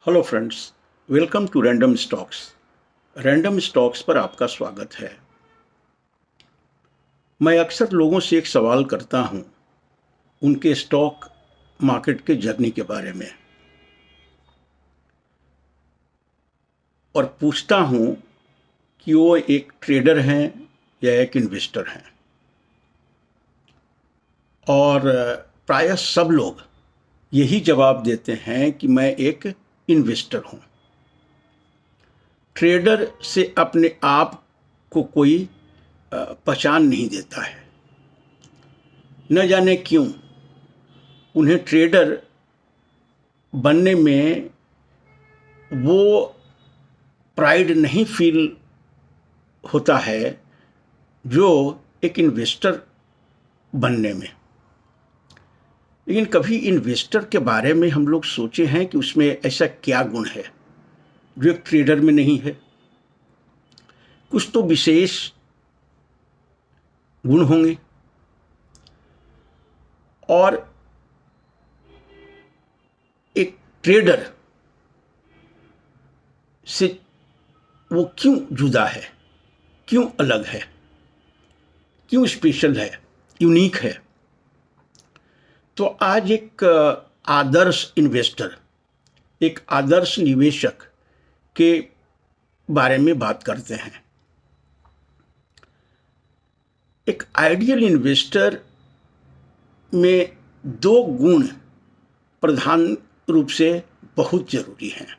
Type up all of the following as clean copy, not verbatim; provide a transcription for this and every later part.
Hello friends, welcome to random stocks. Random stocks पर आपका स्वागत है। मैं अक्सर लोगों से एक सवाल करता हूं उनके स्टॉक मार्केट के जर्नी के बारे में, और पूछता हूं कि वो एक ट्रेडर हैं या एक इन्वेस्टर हैं। और प्रायः सब लोग यही जवाब देते हैं कि मैं एक इन्वेस्टर हूं। ट्रेडर से अपने आप को कोई पहचान नहीं देता है। न जाने क्यों उन्हें ट्रेडर बनने में वो प्राइड नहीं फील होता है जो एक इन्वेस्टर बनने में। लेकिन कभी इन्वेस्टर के बारे में हम लोग सोचे हैं कि उसमें ऐसा क्या गुण है जो एक ट्रेडर में नहीं है? कुछ तो विशेष गुण होंगे। और एक ट्रेडर से वो क्यों जुदा है, क्यों अलग है, क्यों स्पेशल है, यूनिक है? तो आज एक आदर्श इन्वेस्टर, एक आदर्श निवेशक के बारे में बात करते हैं। एक आइडियल इन्वेस्टर में दो गुण प्रधान रूप से बहुत जरूरी हैं,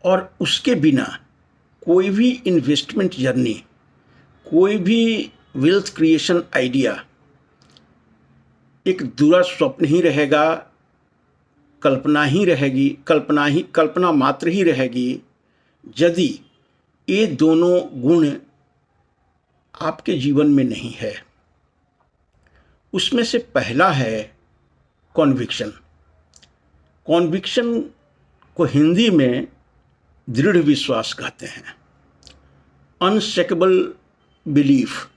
और उसके बिना कोई भी इन्वेस्टमेंट जर्नी, कोई भी वेल्थ क्रिएशन आइडिया एक दूरा स्वप्न ही रहेगा, कल्पना ही रहेगी, कल्पना मात्र ही रहेगी, यदि ये दोनों गुण आपके जीवन में नहीं है। उसमें से पहला है कॉन्विक्शन। कॉन्विक्शन को हिंदी में दृढ़ विश्वास कहते हैं, अनशेकेबल बिलीफ।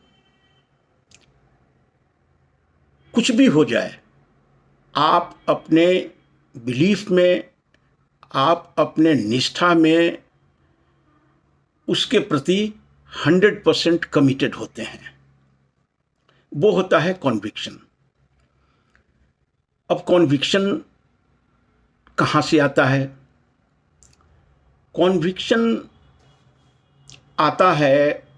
कुछ भी हो जाए, आप अपने बिलीफ में, आप अपने निष्ठा में उसके प्रति 100% कमिटेड होते हैं। वो होता है कॉन्विक्शन। अब कॉन्विक्शन कहाँ से आता है? कॉन्विक्शन आता है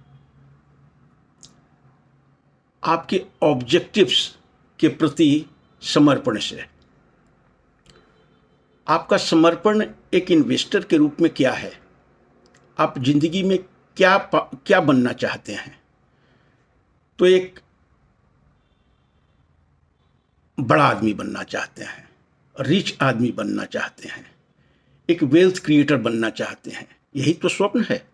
आपके ऑब्जेक्टिव्स के प्रति समर्पण से। आपका समर्पण एक इन्वेस्टर के रूप में क्या है? आप जिंदगी में क्या बनना चाहते हैं? तो एक बड़ा आदमी बनना चाहते हैं, रिच आदमी बनना चाहते हैं, एक वेल्थ क्रिएटर बनना चाहते हैं। यही तो स्वप्न है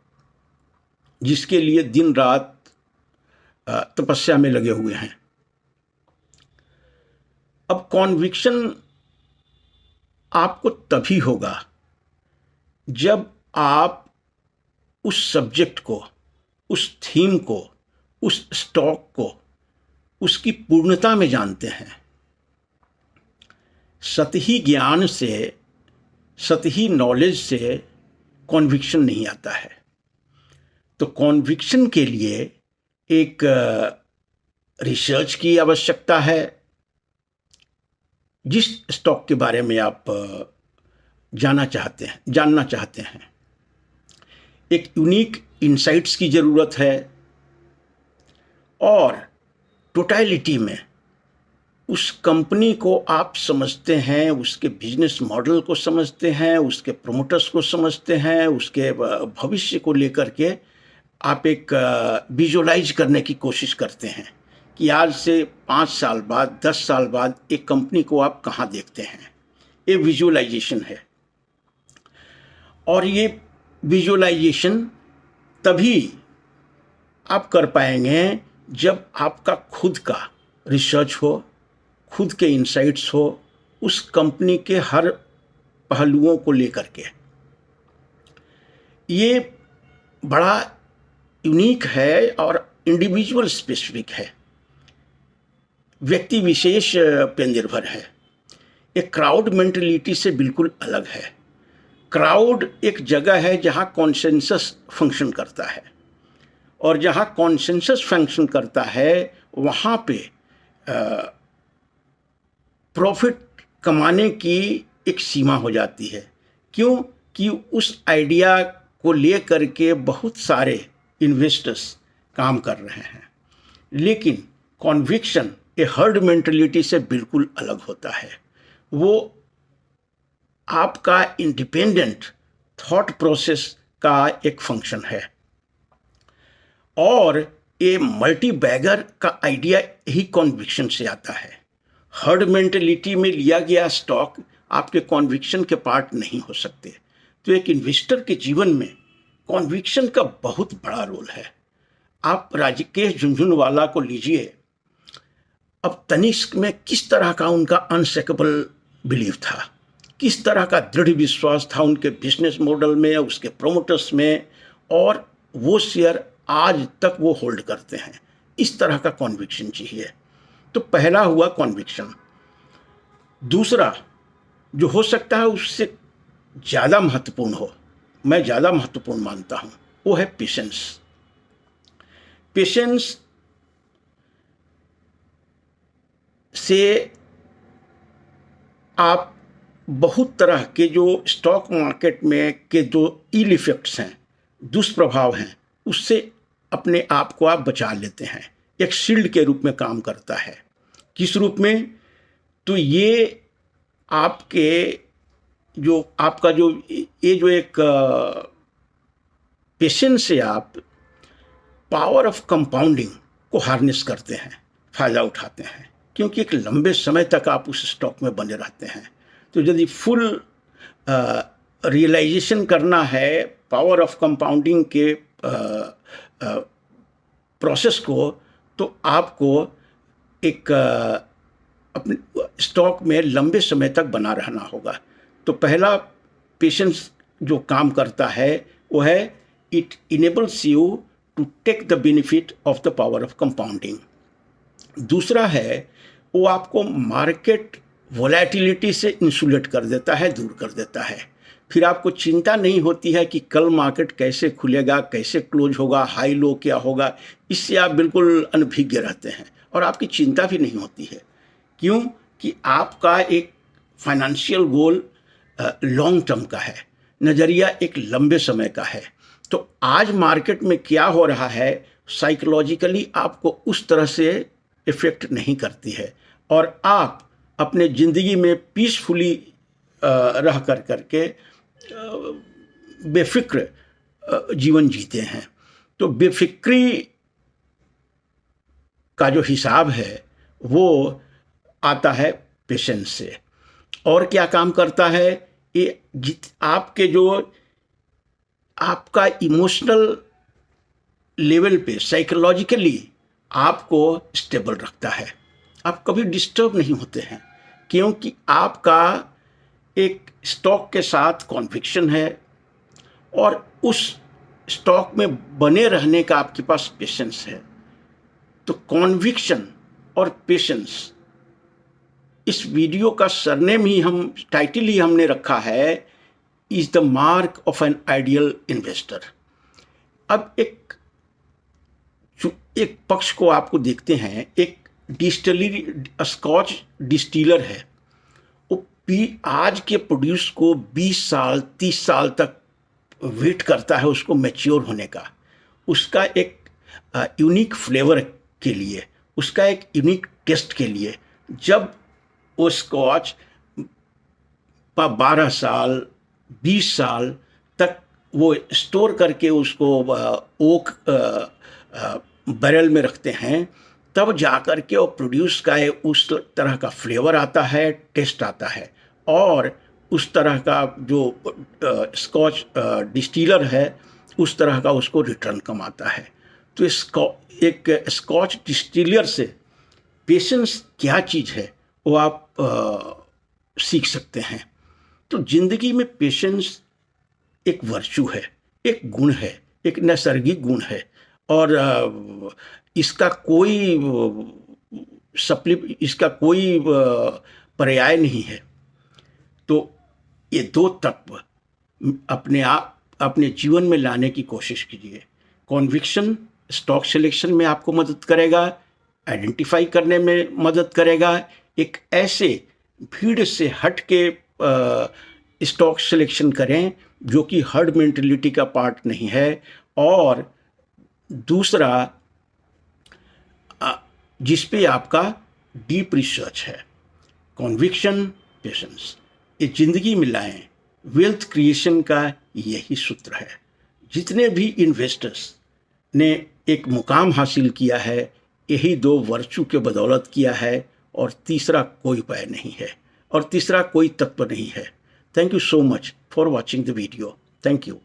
जिसके लिए दिन रात तपस्या में लगे हुए हैं। अब कॉन्विक्शन आपको तभी होगा जब आप उस सब्जेक्ट को, उस थीम को, उस स्टॉक को उसकी पूर्णता में जानते हैं। सतही ज्ञान से, सतही नॉलेज से कॉन्विक्शन नहीं आता है। तो कॉन्विक्शन के लिए एक रिसर्च की आवश्यकता है। जिस स्टॉक के बारे में आप जानना चाहते हैं, एक यूनिक इनसाइट्स की ज़रूरत है, और टोटलिटी में उस कंपनी को आप समझते हैं, उसके बिजनेस मॉडल को समझते हैं, उसके प्रोमोटर्स को समझते हैं, उसके भविष्य को लेकर के आप एक विजुअलाइज करने की कोशिश करते हैं कि आज से 5 साल बाद, 10 साल बाद एक कंपनी को आप कहाँ देखते हैं। ये विजुअलाइजेशन है। और ये विजुअलाइजेशन तभी आप कर पाएंगे जब आपका खुद का रिसर्च हो, खुद के इंसाइट्स हो, उस कंपनी के हर पहलुओं को लेकर के। ये बड़ा यूनिक है और इंडिविजुअल स्पेसिफिक है, व्यक्ति विशेष पे निर्भर है। एक क्राउड मेंटलिटी से बिल्कुल अलग है। क्राउड एक जगह है जहां कॉन्सेंसस फंक्शन करता है, और जहां कॉन्सेंसस फंक्शन करता है वहां पे प्रॉफिट कमाने की एक सीमा हो जाती है। क्यों? कि उस आइडिया को लेकर के बहुत सारे इन्वेस्टर्स काम कर रहे हैं। लेकिन कॉन्विक्शन ए हर्ड मेंटलिटी से बिल्कुल अलग होता है। वो आपका इंडिपेंडेंट थॉट प्रोसेस का एक फंक्शन है, और ये मल्टी बैगर का आइडिया ही कॉन्विक्शन से आता है। हर्ड मेंटलिटी में लिया गया स्टॉक आपके कॉन्विक्शन के पार्ट नहीं हो सकते। तो एक इन्वेस्टर के जीवन में कॉन्विक्शन का बहुत बड़ा रोल है। आप राजेश झुनझुनवाला को लीजिए, अब तनिष्क में किस तरह का उनका अनशेकेबल बिलीफ था, किस तरह का दृढ़ विश्वास था उनके बिजनेस मॉडल में, उसके प्रोमोटर्स में, और वो शेयर आज तक वो होल्ड करते हैं। इस तरह का कॉन्विक्शन चाहिए। तो पहला हुआ कॉन्विक्शन। दूसरा जो हो सकता है उससे ज़्यादा महत्वपूर्ण हो, मैं ज़्यादा महत्वपूर्ण मानता हूँ, वो है पेशेंस। पेशेंस से आप बहुत तरह के जो स्टॉक मार्केट में के जो इल इफेक्ट्स हैं, दुष्प्रभाव हैं, उससे अपने आप को आप बचा लेते हैं। एक शील्ड के रूप में काम करता है। किस रूप में? तो ये आपके जो आपका जो ये जो एक पेशेंस से आप पावर ऑफ कंपाउंडिंग को हार्नेस करते हैं, फ़ायदा उठाते हैं, क्योंकि एक लंबे समय तक आप उस स्टॉक में बने रहते हैं। तो यदि फुल रियलाइजेशन करना है पावर ऑफ कंपाउंडिंग के प्रोसेस को, तो आपको एक अपने स्टॉक में लंबे समय तक बना रहना होगा। तो पहला पेशेंस जो काम करता है वो है it enables you to take the benefit of the power of compounding. दूसरा है वो आपको मार्केट वोलेटिलिटी से इंसुलेट कर देता है, दूर कर देता है। फिर आपको चिंता नहीं होती है कि कल मार्केट कैसे खुलेगा, कैसे क्लोज होगा, हाई लो क्या होगा। इससे आप बिल्कुल अनभिज्ञ रहते हैं और आपकी चिंता भी नहीं होती है। क्यों? कि आपका एक फाइनेंशियल गोल लॉन्ग टर्म का है, नज़रिया एक लंबे समय का है। तो आज मार्केट में क्या हो रहा है साइकोलॉजिकली आपको उस तरह से इफ़ेक्ट नहीं करती है, और आप अपने ज़िंदगी में पीसफुली रह कर करके बेफिक्र जीवन जीते हैं। तो बेफिक्री का जो हिसाब है वो आता है पेशेंस से। और क्या काम करता है ये? आपके जो आपका इमोशनल लेवल पे साइकोलॉजिकली आपको स्टेबल रखता है। आप कभी डिस्टर्ब नहीं होते हैं, क्योंकि आपका एक स्टॉक के साथ कॉन्विक्शन है और उस स्टॉक में बने रहने का आपके पास पेशेंस है। तो कॉन्विक्शन और पेशेंस, इस वीडियो का सरनेम ही टाइटल ही हमने रखा है is the mark of an ideal investor. अब एक पक्ष को आपको देखते हैं। एक डिस्टिलरी स्कॉच डिस्टिलर है, वो आज के प्रोड्यूस को 20 साल 30 साल तक वेट करता है उसको मैच्योर होने का, उसका एक यूनिक फ्लेवर के लिए, उसका एक यूनिक टेस्ट के लिए। जब वो स्कॉच 12 साल 20 साल तक वो स्टोर करके उसको ओक बैरल में रखते हैं, तब जाकर के वो प्रोड्यूस का उस तरह का फ्लेवर आता है, टेस्ट आता है, और उस तरह का जो स्कॉच डिस्टिलर है उस तरह का उसको रिटर्न कमाता है। तो एक स्कॉच डिस्टिलर से पेशेंस क्या चीज़ है वो आप सीख सकते हैं। तो ज़िंदगी में पेशेंस एक वर्चू है, एक गुण है, एक नैसर्गिक गुण है, और इसका कोई पर्याय नहीं है। तो ये 2 तत्व अपने जीवन में लाने की कोशिश कीजिए। कॉन्विक्शन स्टॉक सिलेक्शन में आपको मदद करेगा, आइडेंटिफाई करने में मदद करेगा, एक ऐसे भीड़ से हट के स्टॉक सिलेक्शन करें जो कि हर्ड मेंटेलिटी का पार्ट नहीं है, और दूसरा जिस पे आपका डीप रिसर्च है। कॉन्विक्शन, पेशेंस, ये जिंदगी में लाएं। वेल्थ क्रिएशन का यही सूत्र है। जितने भी इन्वेस्टर्स ने एक मुकाम हासिल किया है, यही 2 वर्चू के बदौलत किया है, और तीसरा कोई उपाय नहीं है, और तीसरा कोई तत्व नहीं है। Thank you so much for watching the video. Thank you.